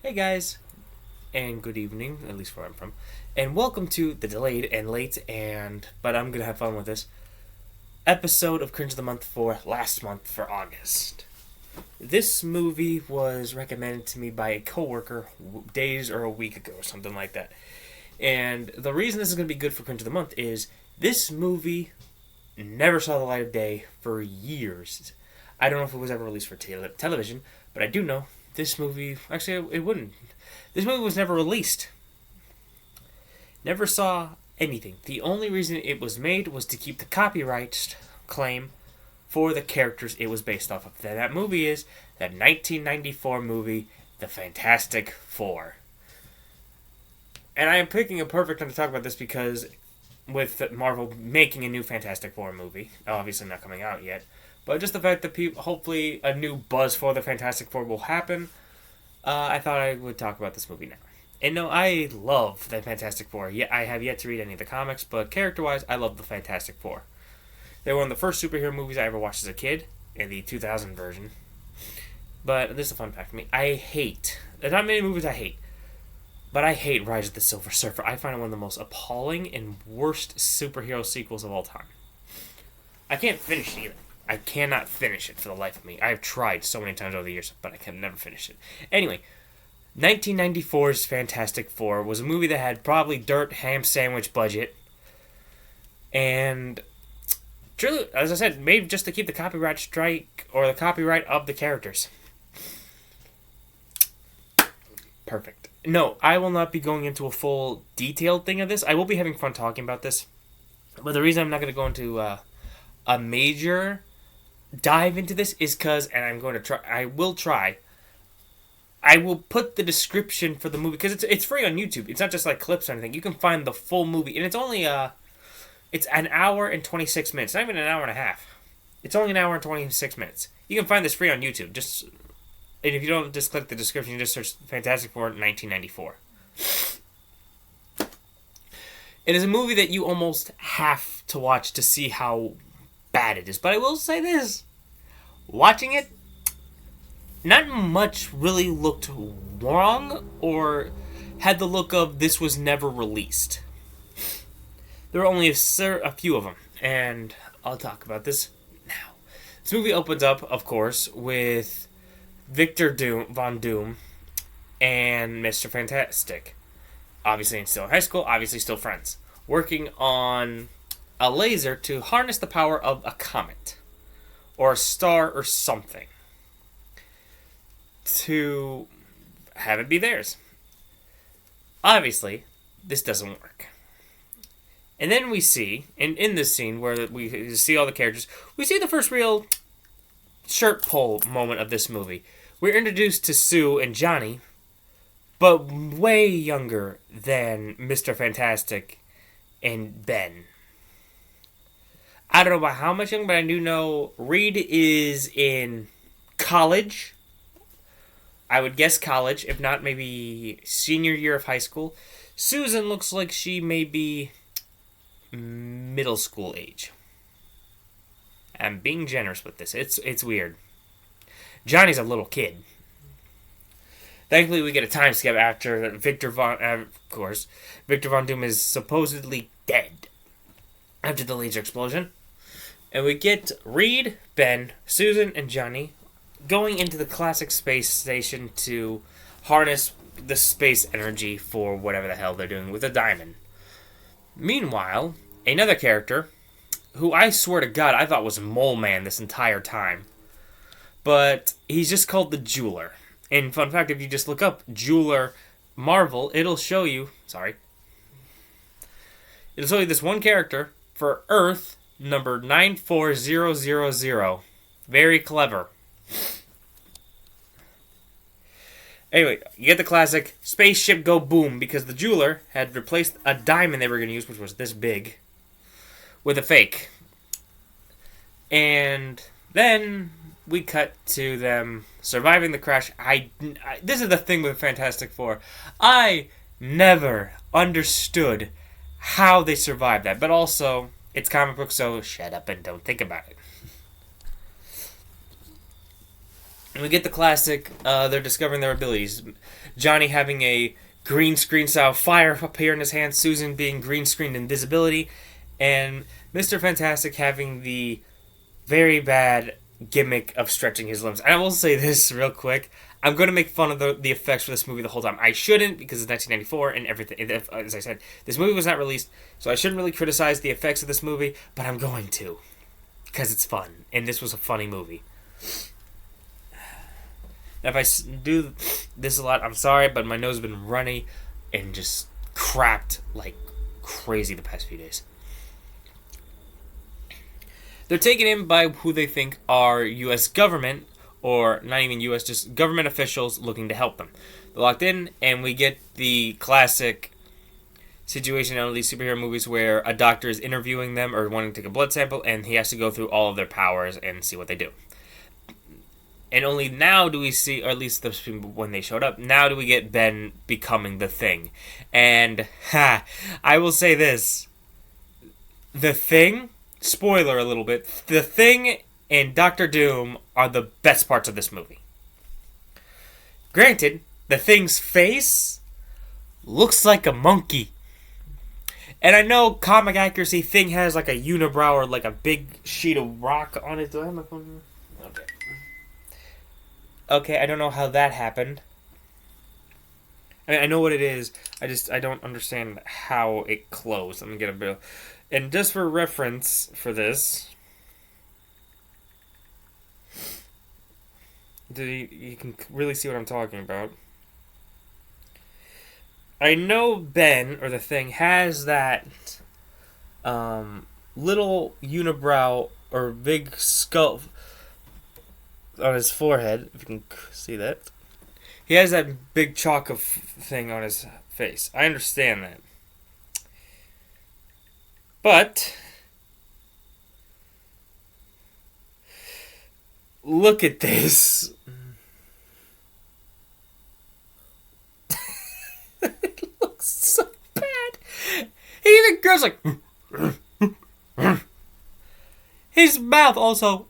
Hey guys, and good evening, at least where I'm from, and welcome to the delayed and late but I'm gonna have fun with this episode of Cringe of the Month for last month for August. This movie was recommended to me by a coworker days or a week ago or something like that. And the reason this is gonna be good for Cringe of the Month is this movie never saw the light of day for years. I don't know if it was ever released for television, but I do know this movie, actually, it wouldn't. This movie was never released. Never saw anything. The only reason it was made was to keep the copyright claim for the characters it was based off of. That movie is that 1994 movie, The Fantastic Four. And I am picking a perfect time to talk about this because with Marvel making a new Fantastic Four movie, obviously not coming out yet, but just the fact that hopefully a new buzz for the Fantastic Four will happen, I thought I would talk about this movie now. And no, I love the Fantastic Four. Yeah, I have yet to read any of the comics, but character-wise, I love the Fantastic Four. They were one of the first superhero movies I ever watched as a kid, in the 2000 version. But this is a fun fact for me. There's not many movies I hate, but I hate Rise of the Silver Surfer. I find it one of the most appalling and worst superhero sequels of all time. I can't finish it either. I cannot finish it for the life of me. I've tried so many times over the years, but I can never finish it. Anyway, 1994's Fantastic Four was a movie that had probably dirt ham sandwich budget. And, truly, as I said, made just to keep the copyright strike, or the copyright of the characters. Perfect. No, I will not be going into a full detailed thing of this. I will be having fun talking about this. But the reason I'm not going to go into a major dive into this is because, and I will put the description for the movie, because it's free on YouTube. It's not just like clips or anything. You can find the full movie, and it's only it's an hour and 26 minutes. Not even an hour and a half. It's only an hour and 26 minutes. You can find this free on YouTube. And if you don't just click the description, you just search Fantastic Four 1994. It is a movie that you almost have to watch to see how bad it is. But I will say this. Watching it, not much really looked wrong or had the look of this was never released. There were only a few of them, and I'll talk about this now. This movie opens up, of course, with Victor Von Doom and Mr. Fantastic. Obviously still in high school, obviously still friends. Working on a laser to harness the power of a comet. Or a star or something. To have it be theirs. Obviously, this doesn't work. And then we see, in this scene where we see all the characters, we see the first real shirt pull moment of this movie. We're introduced to Sue and Johnny, but way younger than Mr. Fantastic and Ben. I don't know about how much younger, but I do know Reed is in college. I would guess college, if not maybe senior year of high school. Susan looks like she may be middle school age. I'm being generous with this. It's weird. Johnny's a little kid. Thankfully, we get a time skip after Victor Von Doom is supposedly dead after the laser explosion. And we get Reed, Ben, Susan, and Johnny going into the classic space station to harness the space energy for whatever the hell they're doing with a diamond. Meanwhile, another character, who I swear to God I thought was Mole Man this entire time, but he's just called the Jeweler. And fun fact, if you just look up Jeweler Marvel, it'll show you this one character for Earth number 94000. Very clever. Anyway, you get the classic spaceship go boom because the jeweler had replaced a diamond they were going to use, which was this big, with a fake. And then we cut to them surviving the crash. This is the thing with Fantastic Four. I never understood how they survived that, but also it's comic book, so shut up and don't think about it. And we get the classic, they're discovering their abilities. Johnny having a green screen style fire appear in his hand, Susan being green screened invisibility, and Mr. Fantastic having the very bad gimmick of stretching his limbs. And I will say this real quick. I'm going to make fun of the effects for this movie the whole time. I shouldn't, because it's 1994 and everything. As I said, this movie was not released, so I shouldn't really criticize the effects of this movie, but I'm going to. Because it's fun, and this was a funny movie. If I do this a lot, I'm sorry, but my nose has been runny and just crapped like crazy the past few days. They're taken in by who they think are U.S. government, or not even U.S., just government officials looking to help them. They're locked in, and we get the classic situation in all these superhero movies where a doctor is interviewing them or wanting to take a blood sample, and he has to go through all of their powers and see what they do. And only now do we see, or at least when they showed up, now do we get Ben becoming the Thing. And, I will say this. The Thing, spoiler a little bit, the Thing and Doctor Doom are the best parts of this movie. Granted, the Thing's face looks like a monkey. And I know comic accuracy, Thing has like a unibrow or like a big sheet of rock on it. Do I have my phone here? Okay. Okay, I don't know how that happened. I mean, I know what it is. I don't understand how it closed. Let me get a bit. And just for reference for this, you can really see what I'm talking about. I know Ben, or the Thing, has that little unibrow or big skull on his forehead, if you can see that. He has that big chalk of thing on his face. I understand that. But look at this. It looks so bad. He even goes like his mouth also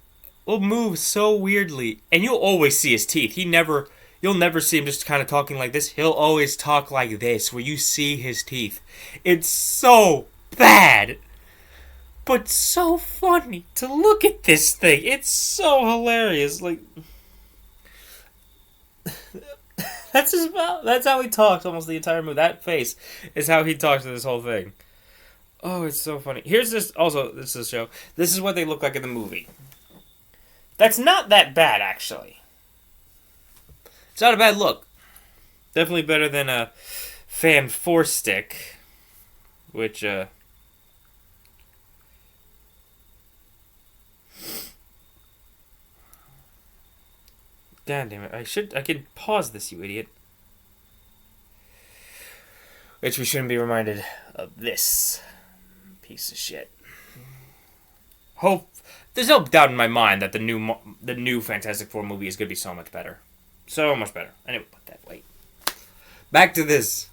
will move so weirdly, and you'll always see his teeth. You'll never see him just kind of talking like this. He'll always talk like this, where you see his teeth. It's so bad, but so funny to look at this thing. It's so hilarious. Like, that's how he talks almost the entire movie. That face is how he talks to this whole thing. Oh, it's so funny. Here's this. Also, this is a show. This is what they look like in the movie. That's not that bad, actually. It's not a bad look. Definitely better than a Fan 4 stick, which, God damn it. I can pause this, you idiot. Which we shouldn't be reminded of this piece of shit. There's no doubt in my mind that the new Fantastic Four movie is going to be so much better. So much better. Anyway, put that way. Back to this.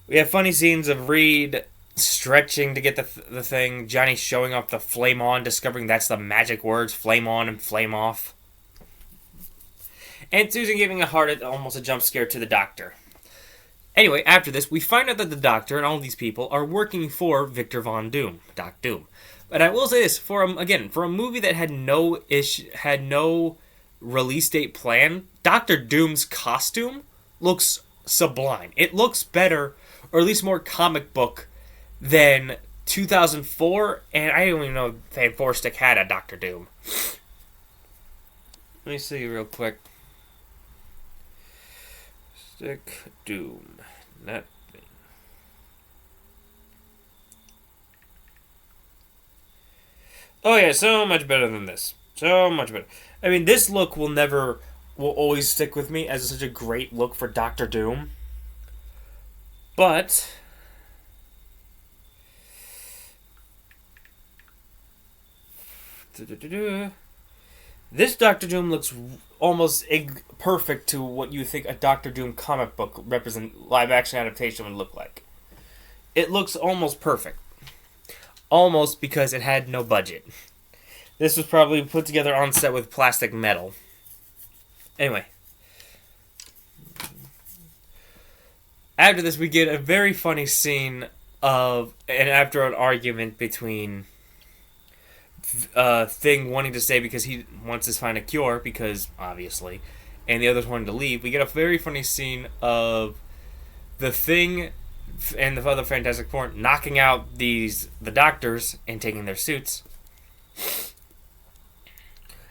We have funny scenes of Reed stretching to get the thing. Johnny showing up the flame on, discovering that's the magic words, flame on and flame off. And Susan giving almost a jump scare to the doctor. Anyway, after this, we find out that the doctor and all these people are working for Victor Von Doom, Doc Doom. But I will say this, for a movie that had no release date plan, Doctor Doom's costume looks sublime. It looks better, or at least more comic book, than 2004, and I don't even know if Fan 4 Stick had a Doctor Doom. Let me see real quick. Stick Doom. That thing. Oh yeah, so much better than this. So much better. I mean, this look will always stick with me as such a great look for Doctor Doom. But this Doctor Doom looks almost perfect to what you think a Doctor Doom comic book live action adaptation would look like. It looks almost perfect. Almost, because it had no budget. This was probably put together on set with plastic metal. Anyway. After this, we get a very funny scene after an argument between Thing wanting to stay because he wants to find a cure, because, obviously, and the others wanting to leave. We get a very funny scene of the Thing and the other Fantastic Four knocking out the doctors and taking their suits.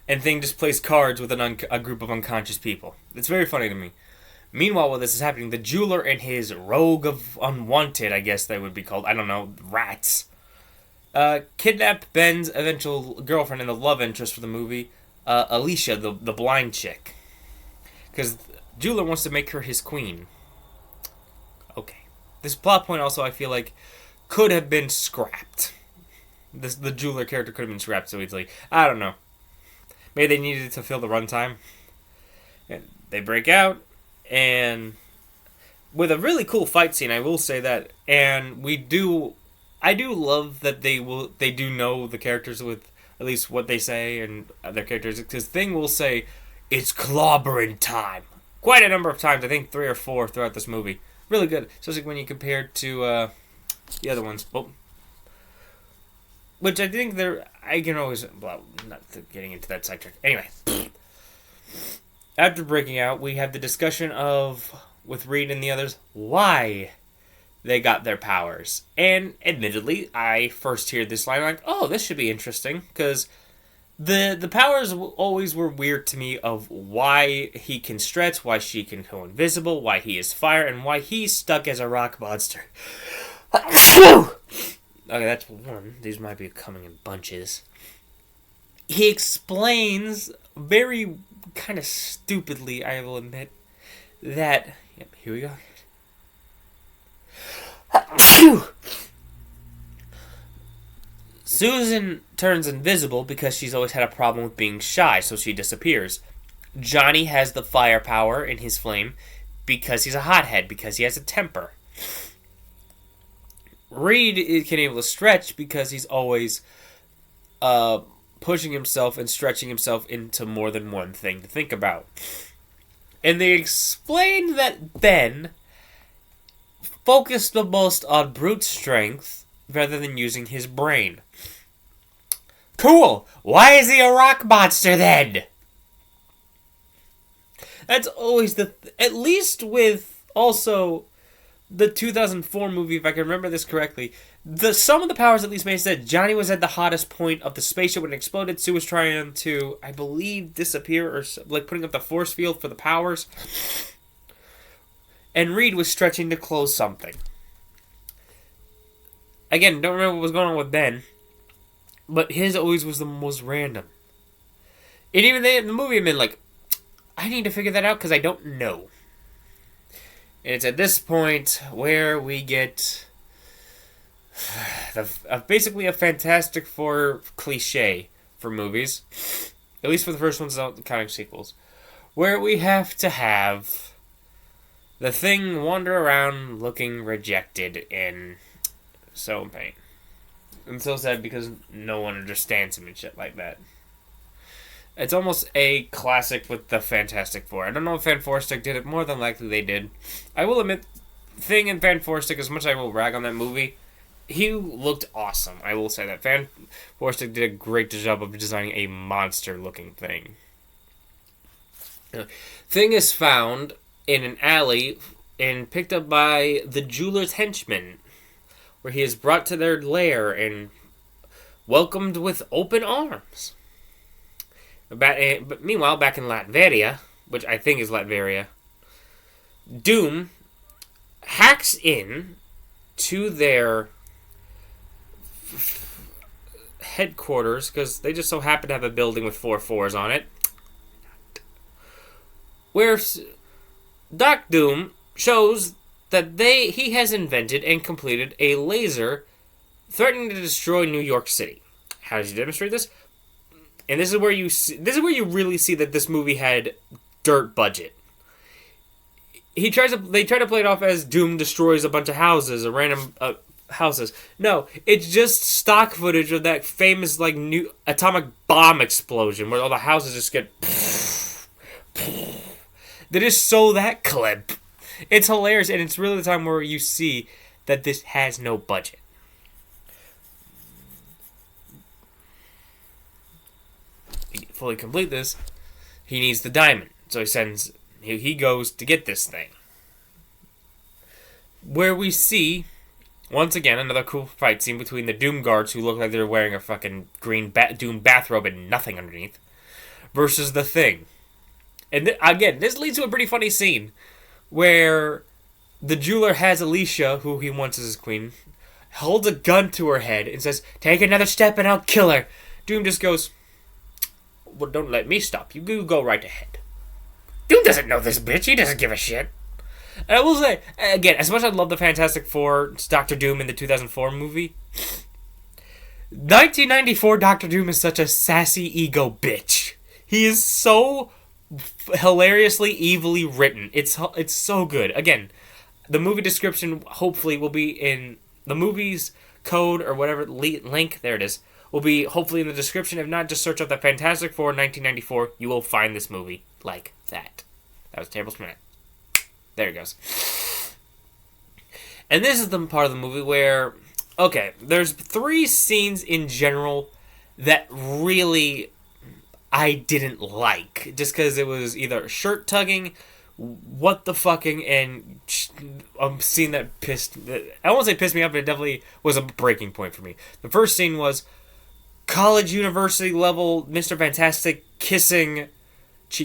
And Thing just plays cards with a group of unconscious people. It's very funny to me. Meanwhile, while this is happening, the jeweler and his rogue of unwanted, I guess they would be called, I don't know, rats, kidnap Ben's eventual girlfriend and the love interest for the movie, Alicia, the blind chick. Because jeweler wants to make her his queen. Okay. This plot point also, I feel like, could have been scrapped. The jeweler character could have been scrapped so easily. I don't know. Maybe they needed it to fill the runtime. And they break out, and with a really cool fight scene, I will say that. And I do love that they do know the characters with at least what they say and their characters. Because Thing will say, "It's clobbering time," quite a number of times. I think 3 or 4 throughout this movie. Really good, especially when you compare it to the other ones. Well, which I think I can always, well, not getting into that sidetrack. Anyway, after breaking out, we have the discussion with Reed and the others, why they got their powers. And admittedly, I first hear this line, like, oh, this should be interesting, because the powers always were weird to me of why he can stretch, why she can go invisible, why he is fire, and why he's stuck as a rock monster. Okay, that's one. These might be coming in bunches. He explains very kind of stupidly, I will admit, that... Yep, here we go. Susan turns invisible because she's always had a problem with being shy, so she disappears. Johnny has the firepower in his flame because he's a hothead, because he has a temper. Reed can able to stretch because he's always pushing himself and stretching himself into more than one thing to think about. And they explain that Ben focused the most on brute strength rather than using his brain. Cool! Why is he a rock monster then? That's always at least with also the 2004 movie, if I can remember this correctly, some of the powers at least made sense. Johnny was at the hottest point of the spaceship when it exploded. Sue was trying to, I believe, disappear or like putting up the force field for the powers. And Reed was stretching to close something. Again, don't remember what was going on with Ben, but his always was the most random. And even they in the movie have been like, I need to figure that out because I don't know. And it's at this point where we get basically a Fantastic Four cliche for movies. At least for the first ones, not counting sequels. Where we have to have the Thing wander around looking rejected and so in pain. I'm so sad because no one understands him and shit like that. It's almost a classic with the Fantastic Four. I don't know if Fan Four Stick did it. More than likely they did. I will admit, Thing and Fan Four Stick, as much as I will rag on that movie, he looked awesome. I will say that. Fan Four Stick did a great job of designing a monster-looking Thing. Thing is found in an alley and picked up by the jeweler's henchmen, where he is brought to their lair and welcomed with open arms. But meanwhile, back in Latveria, which I think is Latveria, Doom hacks in to their headquarters, because they just so happen to have a building with 4 4s on it, where Doc Doom shows that he has invented and completed a laser threatening to destroy New York City. How does he demonstrate this? And this is where you really see that this movie had dirt budget. They try to play it off as Doom destroys a bunch of houses, a random houses. No, it's just stock footage of that famous like new atomic bomb explosion where all the houses just get. They just show that clip. It's hilarious, and it's really the time where you see that this has no budget. To fully complete this, he needs the diamond. So he goes to get this thing. Where we see, once again, another cool fight scene between the Doom guards who look like they're wearing a fucking green Doom bathrobe and nothing underneath, versus the Thing. And again, this leads to a pretty funny scene where the jeweler has Alicia, who he wants as his queen, holds a gun to her head and says, "Take another step and I'll kill her." Doom just goes, "Well, don't let me stop you. You go right ahead." Doom doesn't know this bitch. He doesn't give a shit. And I will say, again, as much as I love the Fantastic Four, Doctor Doom in the 2004 movie, 1994 Doctor Doom is such a sassy ego bitch. He is so hilariously evilly written. It's so good. Again, the movie description hopefully will be in the movie's code or whatever link. There it is. Will be hopefully in the description. If not, just search up the Fantastic Four 1994. You will find this movie like that. That was a terrible spin. There it goes. And this is the part of the movie where, okay, there's 3 scenes in general that really I didn't like. Just because it was either shirt tugging, what the fucking, and a scene that I won't say pissed me off, but it definitely was a breaking point for me. The first scene was college, university level, Mr. Fantastic cheek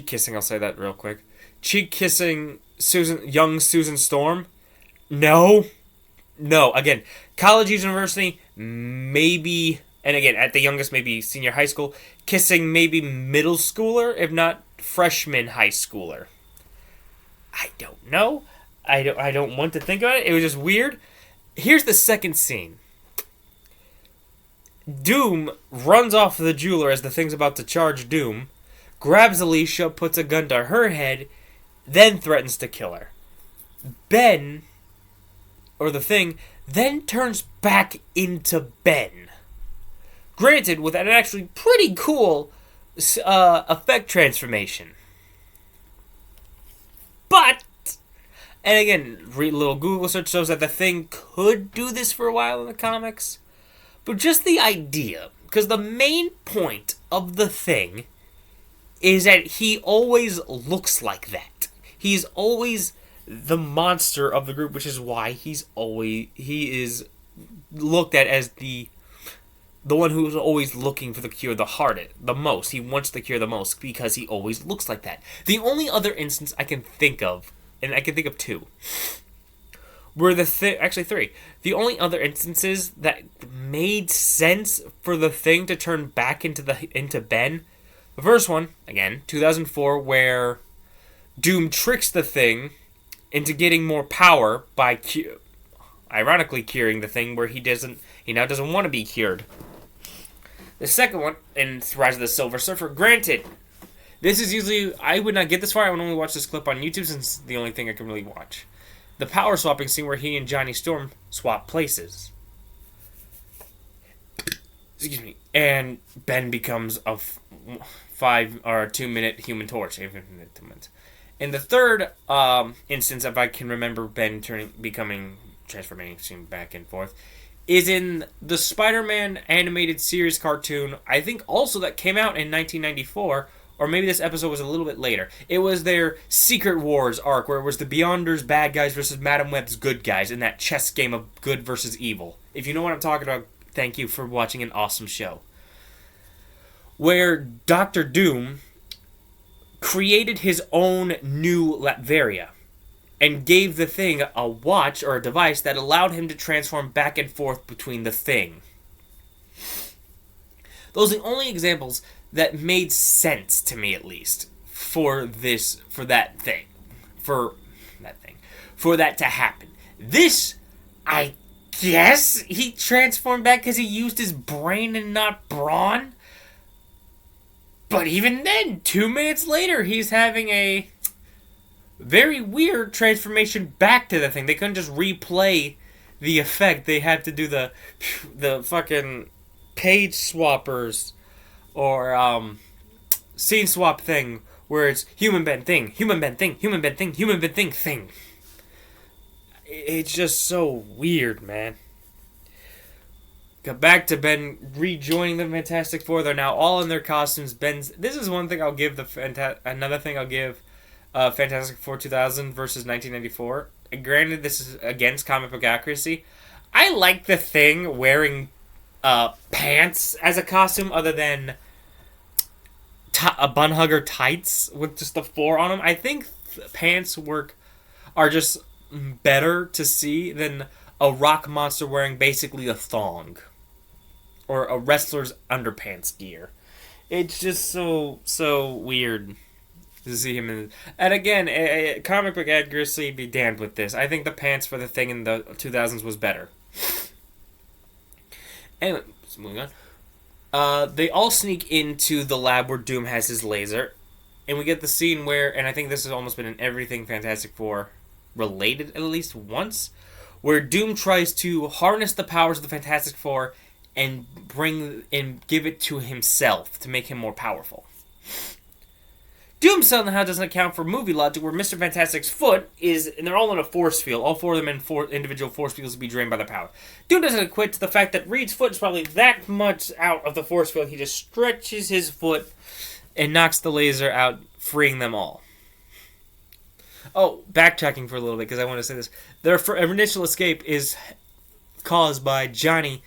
kissing, I'll say that real quick. Cheek kissing young Susan Storm. No. Again, college, university, maybe, and again, at the youngest, maybe senior high school, kissing maybe middle schooler, if not freshman high schooler. I don't know. I don't want to think about it. It was just weird. Here's the second scene. Doom runs off the jeweler as the Thing's about to charge Doom, grabs Alicia, puts a gun to her head, then threatens to kill her. Ben, or the Thing, then turns back into Ben. Granted, with an actually pretty cool effect transformation. But, and again, read a little Google search shows that the Thing could do this for a while in the comics. But just the idea, because the main point of the Thing is that he always looks like that. He's always the monster of the group, which is why he is looked at as the one who's always looking for the cure the most. He wants the cure the most because he always looks like that. The only other instance I can think of, and I can think of 2, were actually 3. The only other instances that made sense for the Thing to turn back into Ben. The first one, again, 2004, where Doom tricks the Thing into getting more power by ironically curing the Thing where he now doesn't want to be cured. The second one, in Rise of the Silver Surfer, granted, this is usually, I would not get this far, I would only watch this clip on YouTube since it's the only thing I can really watch. The power swapping scene where he and Johnny Storm swap places. Excuse me. And Ben becomes a 5 or 2 minute Human Torch. In the third instance, if I can remember Ben becoming transformation back and forth, is in the Spider-Man animated series cartoon, I think also that came out in 1994, or maybe this episode was a little bit later. It was their Secret Wars arc, where it was the Beyonders bad guys versus Madam Web's good guys in that chess game of good versus evil. If you know what I'm talking about, thank you for watching an awesome show. Where Dr. Doom created his own new Latveria and gave the Thing a watch or a device that allowed him to transform back and forth between the Thing. Those are the only examples that made sense to me, at least, for that to happen. This, I guess he transformed back because he used his brain and not brawn. But even then, 2 minutes later, he's having a very weird transformation back to the Thing. They couldn't just replay the effect, they had to do the fucking page swappers or scene swap thing where it's human bend thing, human bend thing, human bend thing, human bend thing. It's just so weird, man. Got back to Ben rejoining the Fantastic Four. They're now all in their costumes. This is one thing I'll give another thing I'll give Fantastic Four 2000 versus 1994. And granted, this is against comic book accuracy. I like the Thing wearing pants as a costume other than a bun hugger tights with just the four on them. I think pants are just better to see than a rock monster wearing basically a thong or a wrestler's underpants gear. It's just so weird to see him in. And again, comic book accuracy be damned with this. I think the pants for the Thing in the 2000s was better. Anyway, moving on. They all sneak into the lab where Doom has his laser, and we get the scene where, and I think this has almost been in everything Fantastic Four related at least once, where Doom tries to harness the powers of the Fantastic Four and give it to himself to make him more powerful. Doom somehow doesn't account for movie logic where Mr. Fantastic's foot is, and they're all in a force field. All four of them in individual force fields will be drained by the power. Doom doesn't equate to the fact that Reed's foot is probably that much out of the force field. He just stretches his foot and knocks the laser out, freeing them all. Oh, backtracking for a little bit because I want to say this. Their initial escape is caused by Johnny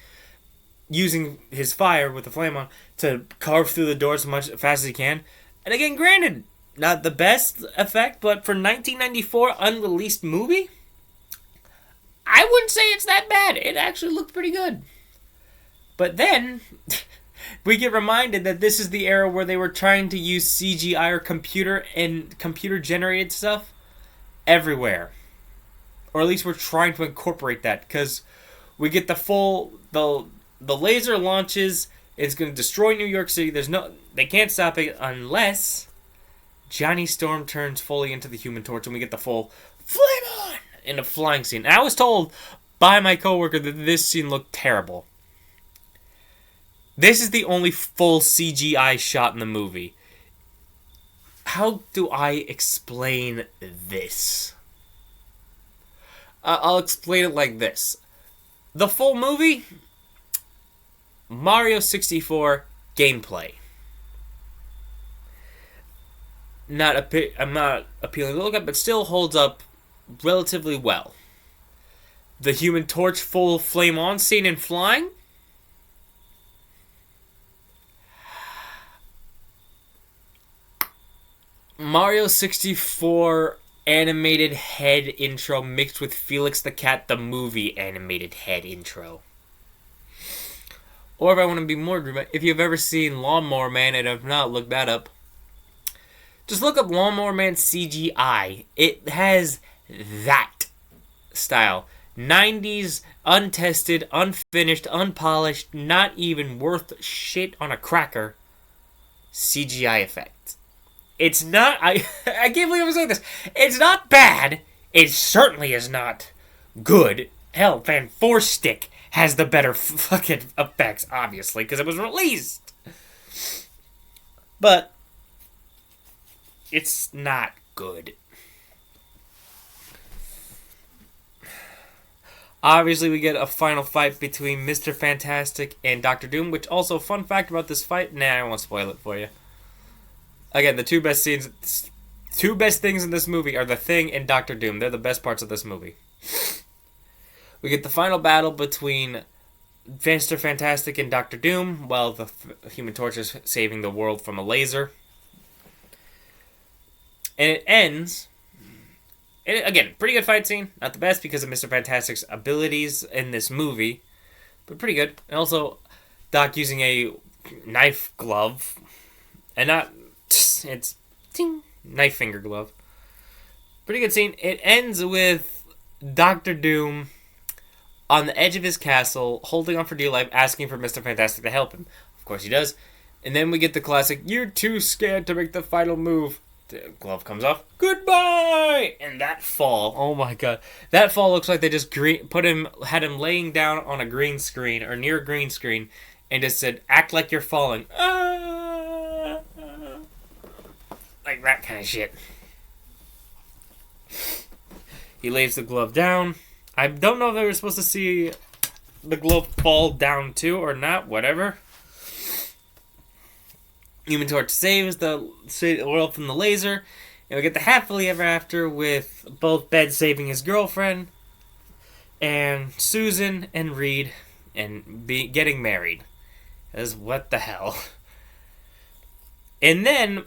using his fire with the flame on to carve through the doors as fast as he can. And again, granted, not the best effect, but for 1994 unreleased movie, I wouldn't say it's that bad. It actually looked pretty good. But then we get reminded that this is the era where they were trying to use CGI or computer-generated stuff everywhere. Or at least we're trying to incorporate that, because we get the laser launches. It's going to destroy New York City. They can't stop it unless Johnny Storm turns fully into the Human Torch and we get the full flame on in a flying scene. And I was told by my coworker that this scene looked terrible. This is the only full CGI shot in the movie. How do I explain this? I'll explain it like this. The full movie, Mario 64 gameplay. I'm not appealing to look at, but still holds up relatively well. The Human Torch full flame on scene and flying. Mario 64 animated head intro mixed with Felix the Cat the movie animated head intro. Or if I want to be more dramatic, if you've ever seen Lawnmower Man and have not, look that up. Just look up Lawnmower Man CGI. It has that style. 90s, untested, unfinished, unpolished, not even worth shit on a cracker CGI effect. It's not... I can't believe I'm saying this. It's not bad. It certainly is not good. Hell, Van Four Stick has the better fucking effects, obviously, because it was released. But it's not good. Obviously, we get a final fight between Mr. Fantastic and Dr. Doom, which also, fun fact about this fight, I won't spoil it for you. Again, the two best things in this movie are The Thing and Dr. Doom. They're the best parts of this movie. We get the final battle between Mr. Fantastic and Dr. Doom, while the Human Torch is saving the world from a laser. And it ends... again, pretty good fight scene. Not the best because of Mr. Fantastic's abilities in this movie, but pretty good. And also, Doc using a knife glove, and not... it's... ting, knife finger glove. Pretty good scene. It ends with Dr. Doom on the edge of his castle, holding on for dear life, asking for Mr. Fantastic to help him. Of course he does. And then we get the classic, "You're too scared to make the final move." The glove comes off. Goodbye! And that fall, oh my god. That fall looks like they just had him laying down on a green screen, or near a green screen, and just said, act like you're falling. Ah! Like that kind of shit. He lays the glove down. I don't know if they were supposed to see the glove fall down too or not, whatever. Human Torch saves the world from the laser, and we get the happily ever after with both Ben saving his girlfriend, and Susan and Reed, and getting married. As what the hell? And then,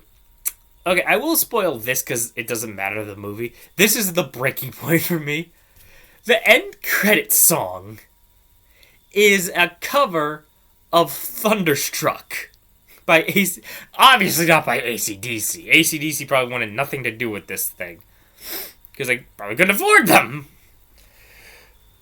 okay, I will spoil this because it doesn't matter to the movie. This is the breaking point for me. The end credit song is a cover of Thunderstruck. By obviously not by AC/DC. AC/DC probably wanted nothing to do with this thing. Because they probably couldn't afford them.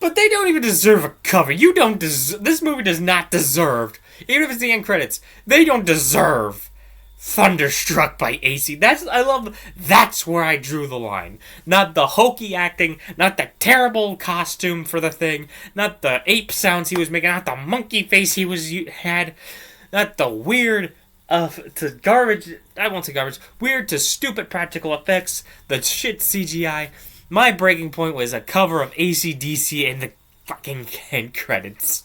But they don't even deserve a cover. This movie does not deserve, even if it's the end credits, they don't deserve Thunderstruck by AC. That's where I drew the line. Not the hokey acting, not the terrible costume for the thing, not the ape sounds he was making, not the monkey face he had. Not the weird to garbage, I won't say garbage, weird to stupid practical effects, the shit CGI. My breaking point was a cover of AC/DC in the fucking end credits.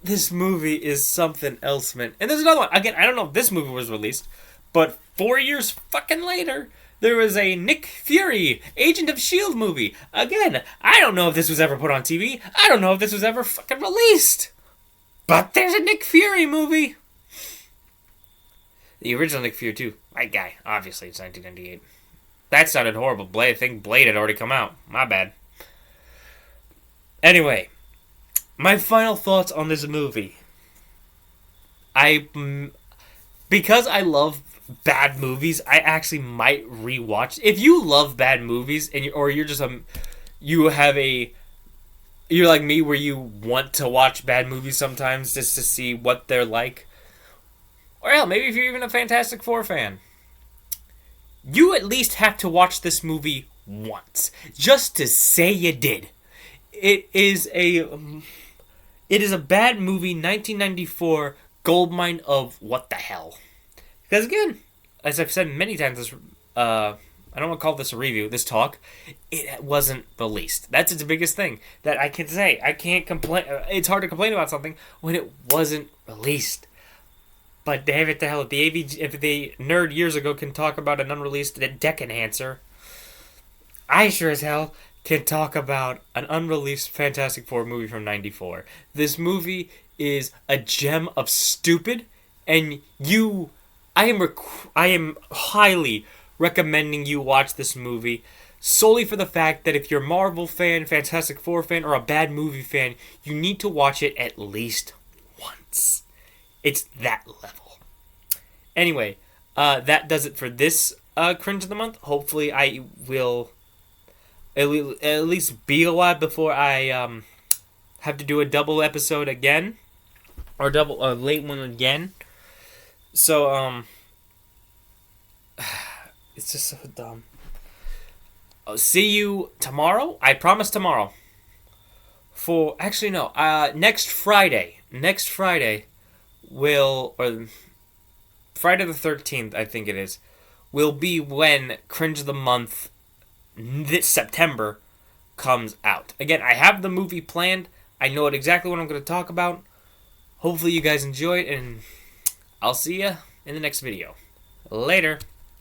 This movie is something else, man. And there's another one. Again, I don't know if this movie was released, but 4 years fucking later, there was a Nick Fury, Agent of S.H.I.E.L.D. movie. Again, I don't know if this was ever put on TV. I don't know if this was ever fucking released. But there's a Nick Fury movie. The original Nick Fury, too. White guy. Obviously, it's 1998. That sounded horrible. I think Blade had already come out. My bad. Anyway, my final thoughts on this movie. Because I love bad movies, I actually might rewatch. If you love bad movies and you're like me where you want to watch bad movies sometimes just to see what they're like, or hell, maybe if you're even a Fantastic Four fan, you at least have to watch this movie once just to say you did. It is a bad movie, 1994 goldmine of what the hell. Because again, as I've said many times, I don't want to call this a review, this talk, it wasn't released. That's its biggest thing that I can say. I can't complain. It's hard to complain about something when it wasn't released. But damn it to hell, if the nerd years ago can talk about an unreleased deck enhancer, I sure as hell can talk about an unreleased Fantastic Four movie from 94. This movie is a gem of stupid, and I am highly recommending you watch this movie solely for the fact that if you're a Marvel fan, Fantastic Four fan, or a bad movie fan, you need to watch it at least once. It's that level. Anyway, that does it for this Cringe of the Month. Hopefully I will at least be a while before I have to do a double episode again. Or a late one again. So, it's just so dumb. I'll see you tomorrow. I promise tomorrow. Next Friday. Friday the 13th, I think it is, will be when Cringe of the Month this September comes out. Again, I have the movie planned. I know exactly what I'm going to talk about. Hopefully you guys enjoy it, and I'll see you in the next video. Later.